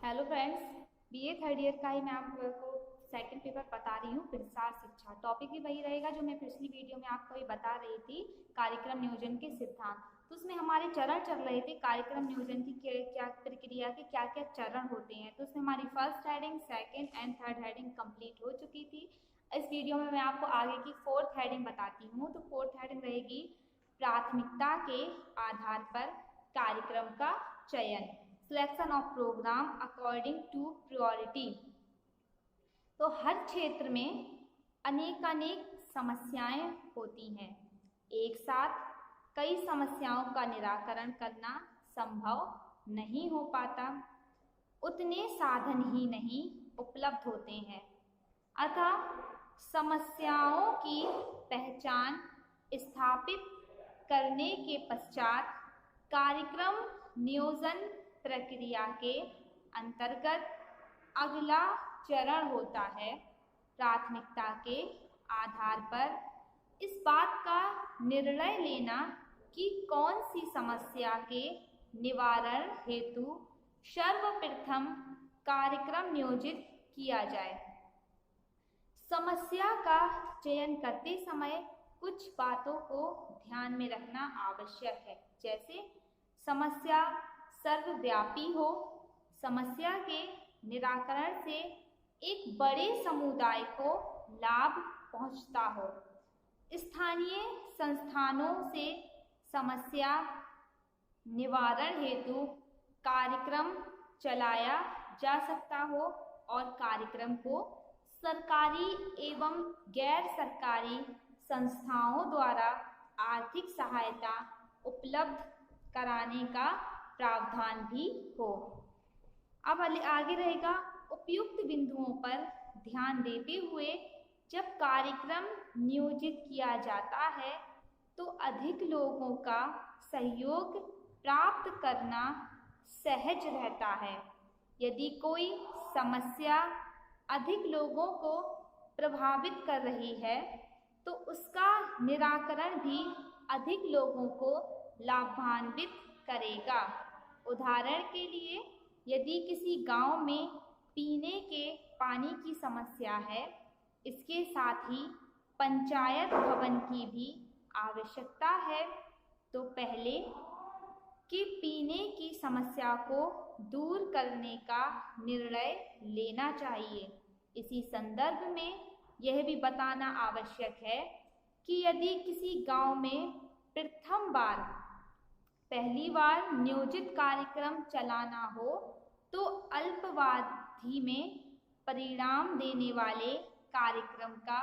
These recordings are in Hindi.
Hello friends, BA third year का ही मैं आपको सेकंड पेपर बता रही हूँ। प्रसार शिक्षा टॉपिक भी वही रहेगा जो मैं पिछली वीडियो में आपको ये बता रही थी, कार्यक्रम नियोजन के सिद्धांत। तो उसमें हमारे चरण चल रहे थे, कार्यक्रम नियोजन की क्या प्रक्रिया के क्या क्या चरण होते हैं। तो उसमें हमारी first heading, second and third heading complete हो चुकी थी। इस वीडियो में मैं आपको आगे की फोर्थ हेडिंग बताती हूँ। तो फोर्थ हेडिंग रहेगी प्राथमिकता के आधार पर कार्यक्रम का चयन, selection of programme according to priority. तो हर क्षेत्र में अनेक समस्याएं होती हैं। एक साथ कई समस्याओं का निराकरण करना संभव नहीं हो पाता, उतने साधन ही नहीं उपलब्ध होते हैं। अतः समस्याओं की पहचान स्थापित करने के पश्चात कार्यक्रम नियोजन प्रक्रिया के अंतर्गत अगला चरण होता है प्राथमिकता के आधार पर इस बात का निर्णय लेना कि कौन सी समस्या के निवारण हेतु सर्वप्रथम कार्यक्रम नियोजित किया जाए। समस्या का चयन करते समय कुछ बातों को ध्यान में रखना आवश्यक है, जैसे समस्या सर्वव्यापी हो, समस्या के निराकरण से एक बड़े समुदाय को लाभ पहुंचता हो, स्थानीय संस्थानों से समस्या निवारण हेतु कार्यक्रम चलाया जा सकता हो और कार्यक्रम को सरकारी एवं गैर सरकारी संस्थाओं द्वारा आर्थिक सहायता उपलब्ध कराने का प्रावधान भी हो। अब आगे रहेगा उपयुक्त बिंदुओं पर ध्यान देते हुए जब कार्यक्रम नियोजित किया जाता है तो अधिक लोगों का सहयोग प्राप्त करना सहज रहता है। यदि कोई समस्या अधिक लोगों को प्रभावित कर रही है तो उसका निराकरण भी अधिक लोगों को लाभान्वित करेगा। उदाहरण के लिए, यदि किसी गांव में पीने के पानी की समस्या है, इसके साथ ही पंचायत भवन की भी आवश्यकता है, तो पहले कि पीने की समस्या को दूर करने का निर्णय लेना चाहिए। इसी संदर्भ में यह भी बताना आवश्यक है कि यदि किसी गांव में पहली बार नियोजित कार्यक्रम चलाना हो तो अल्पवाधि में परिणाम देने वाले कार्यक्रम का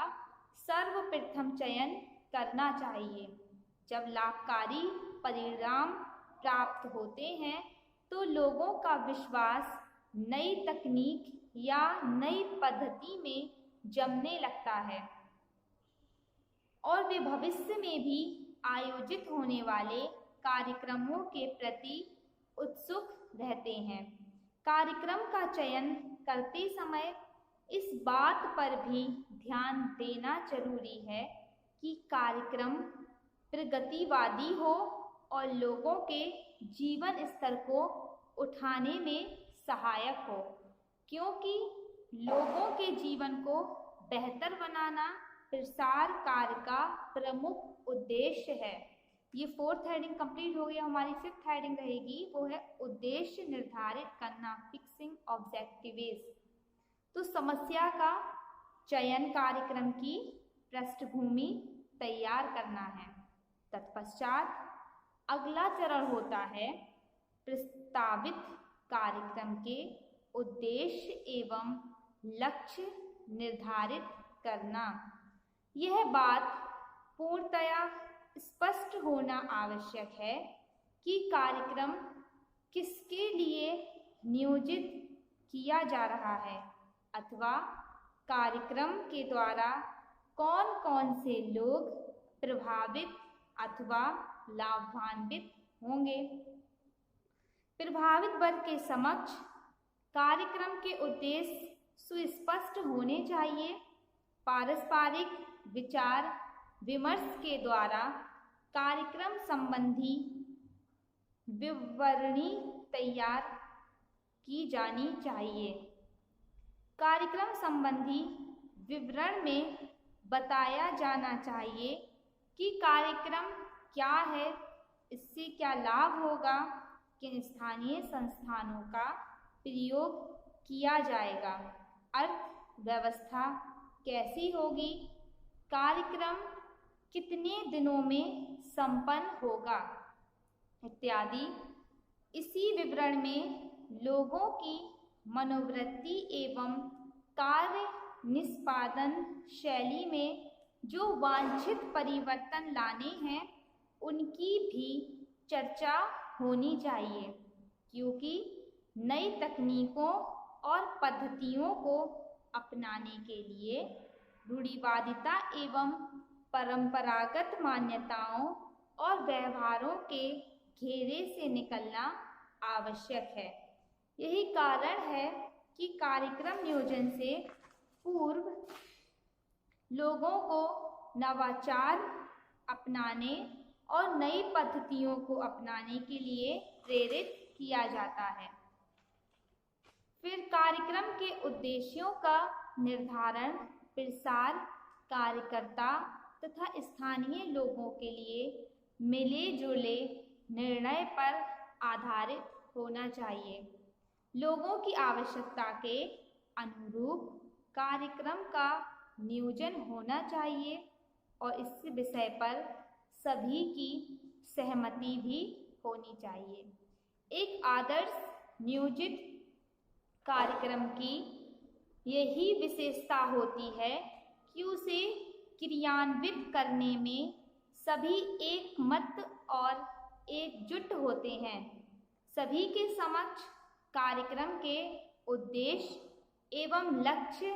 सर्वप्रथम चयन करना चाहिए। जब लाभकारी परिणाम प्राप्त होते हैं तो लोगों का विश्वास नई तकनीक या नई पद्धति में जमने लगता है और वे भविष्य में भी आयोजित होने वाले कार्यक्रमों के प्रति उत्सुक रहते हैं। कार्यक्रम का चयन करते समय इस बात पर भी ध्यान देना जरूरी है कि कार्यक्रम प्रगतिवादी हो और लोगों के जीवन स्तर को उठाने में सहायक हो, क्योंकि लोगों के जीवन को बेहतर बनाना प्रसार कार्य का प्रमुख उद्देश्य है। ये फोर्थ हेडिंग कंप्लीट हो गया। हमारी फिफ्थ हेडिंग रहेगी, वो है उद्देश्य निर्धारित करना, फिक्सिंग ऑब्जेक्टिव्स। तो समस्या का चयन कार्यक्रम की पृष्ठभूमि तैयार करना है। तत्पश्चात अगला चरण होता है प्रस्तावित कार्यक्रम के उद्देश्य एवं लक्ष्य निर्धारित करना। यह बात पूर्णतया स्पष्ट होना आवश्यक है कि कार्यक्रम किसके लिए नियोजित किया जा रहा है अथवा कार्यक्रम के द्वारा कौन कौन से लोग प्रभावित अथवा लाभान्वित होंगे। प्रभावित वर्ग के समक्ष कार्यक्रम के उद्देश्य सुस्पष्ट होने चाहिए। पारस्परिक विचार विमर्श के द्वारा कार्यक्रम संबंधी विवरणी तैयार की जानी चाहिए। कार्यक्रम संबंधी विवरण में बताया जाना चाहिए कि कार्यक्रम क्या है, इससे क्या लाभ होगा, किन स्थानीय संस्थानों का प्रयोग किया जाएगा, अर्थव्यवस्था कैसी होगी, कार्यक्रम कितने दिनों में संपन्न होगा इत्यादि। इसी विवरण में लोगों की मनोवृत्ति एवं कार्य निष्पादन शैली में जो वांछित परिवर्तन लाने हैं उनकी भी चर्चा होनी चाहिए, क्योंकि नई तकनीकों और पद्धतियों को अपनाने के लिए रूढ़िवादिता एवं परंपरागत मान्यताओं और व्यवहारों के घेरे से निकलना आवश्यक है। यही कारण है कि कार्यक्रम नियोजन से पूर्व लोगों को नवाचार अपनाने और नई पद्धतियों को अपनाने के लिए प्रेरित किया जाता है। फिर कार्यक्रम के उद्देश्यों का निर्धारण प्रसार कार्यकर्ता तथा स्थानीय लोगों के लिए मिले जुले निर्णय पर आधारित होना चाहिए। लोगों की आवश्यकता के अनुरूप कार्यक्रम का नियोजन होना चाहिए और इस विषय पर सभी की सहमति भी होनी चाहिए। एक आदर्श नियोजित कार्यक्रम की यही विशेषता होती है कि उसे क्रियान्वित करने में सभी एक मत और एकजुट होते हैं। सभी के समक्ष कार्यक्रम के उद्देश्य एवं लक्ष्य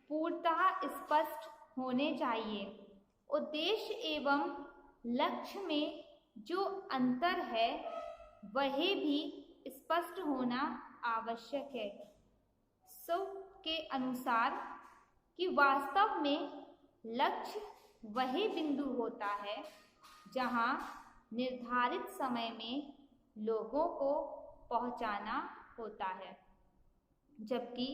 पूर्णतः स्पष्ट होने चाहिए। उद्देश्य एवं लक्ष्य में जो अंतर है वह भी स्पष्ट होना आवश्यक है। के अनुसार कि वास्तव में लक्ष्य वही बिंदु होता है जहां निर्धारित समय में लोगों को पहुंचाना होता है, जबकि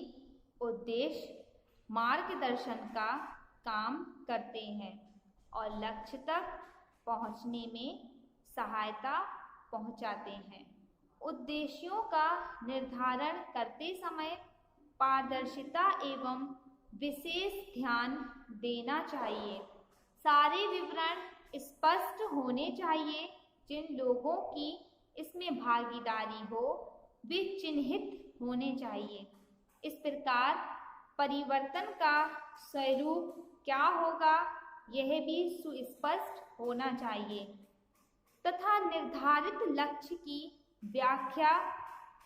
उद्देश्य मार्गदर्शन का काम करते हैं और लक्ष्य तक पहुंचने में सहायता पहुंचाते हैं। उद्देश्यों का निर्धारण करते समय पारदर्शिता एवं विशेष ध्यान देना चाहिए। सारे विवरण स्पष्ट होने चाहिए। जिन लोगों की इसमें भागीदारी हो वे चिन्हित होने चाहिए। इस प्रकार परिवर्तन का स्वरूप क्या होगा यह भी सुस्पष्ट होना चाहिए तथा निर्धारित लक्ष्य की व्याख्या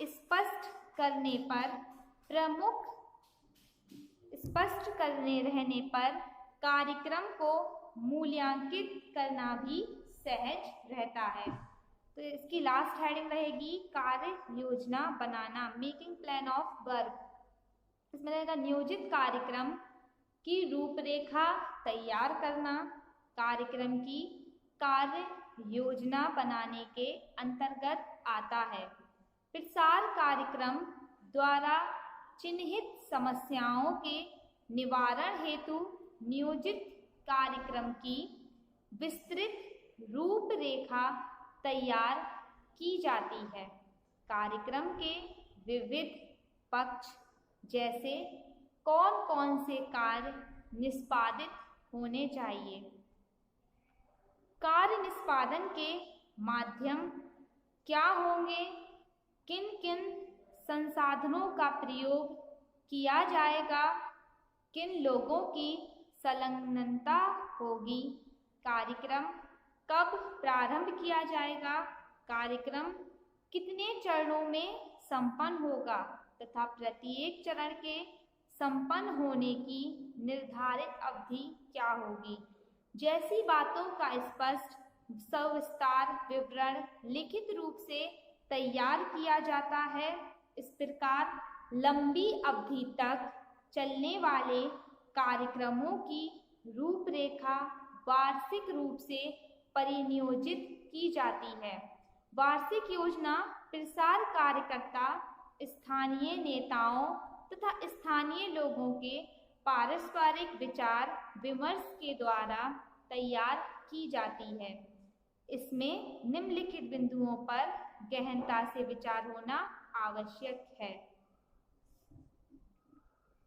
स्पष्ट करने पर रहने पर कार्यक्रम को मूल्यांकित करना भी सहज रहता है। तो इसकी लास्ट हेडिंग रहेगी कार्य योजना बनाना, मेकिंग प्लान ऑफ वर्क। इसमें रहेगा नियोजित कार्यक्रम की रूपरेखा तैयार करना। कार्यक्रम की कार्य योजना बनाने के अंतर्गत आता है प्रसार कार्यक्रम द्वारा चिन्हित समस्याओं के निवारण हेतु नियोजित कार्यक्रम की विस्तृत रूपरेखा तैयार की जाती है। कार्यक्रम के विविध पक्ष जैसे कौन कौन से कार्य निष्पादित होने चाहिए, कार्य निष्पादन के माध्यम क्या होंगे, किन किन संसाधनों का प्रयोग किया जाएगा, किन लोगों की संलग्नता होगी, कार्यक्रम कब प्रारंभ किया जाएगा, कार्यक्रम कितने चरणों में संपन्न होगा तथा प्रत्येक चरण के संपन्न होने की निर्धारित अवधि क्या होगी, जैसी बातों का स्पष्ट सविस्तार विवरण लिखित रूप से तैयार किया जाता है। इस प्रकार लंबी अवधि तक चलने वाले कार्यक्रमों की रूपरेखा वार्षिक रूप से परिनियोजित की जाती है। वार्षिक योजना प्रसार कार्यकर्ता स्थानीय नेताओं तथा स्थानीय लोगों के पारस्परिक विचार विमर्श के द्वारा तैयार की जाती है। इसमें निम्नलिखित बिंदुओं पर गहनता से विचार होना आवश्यक है।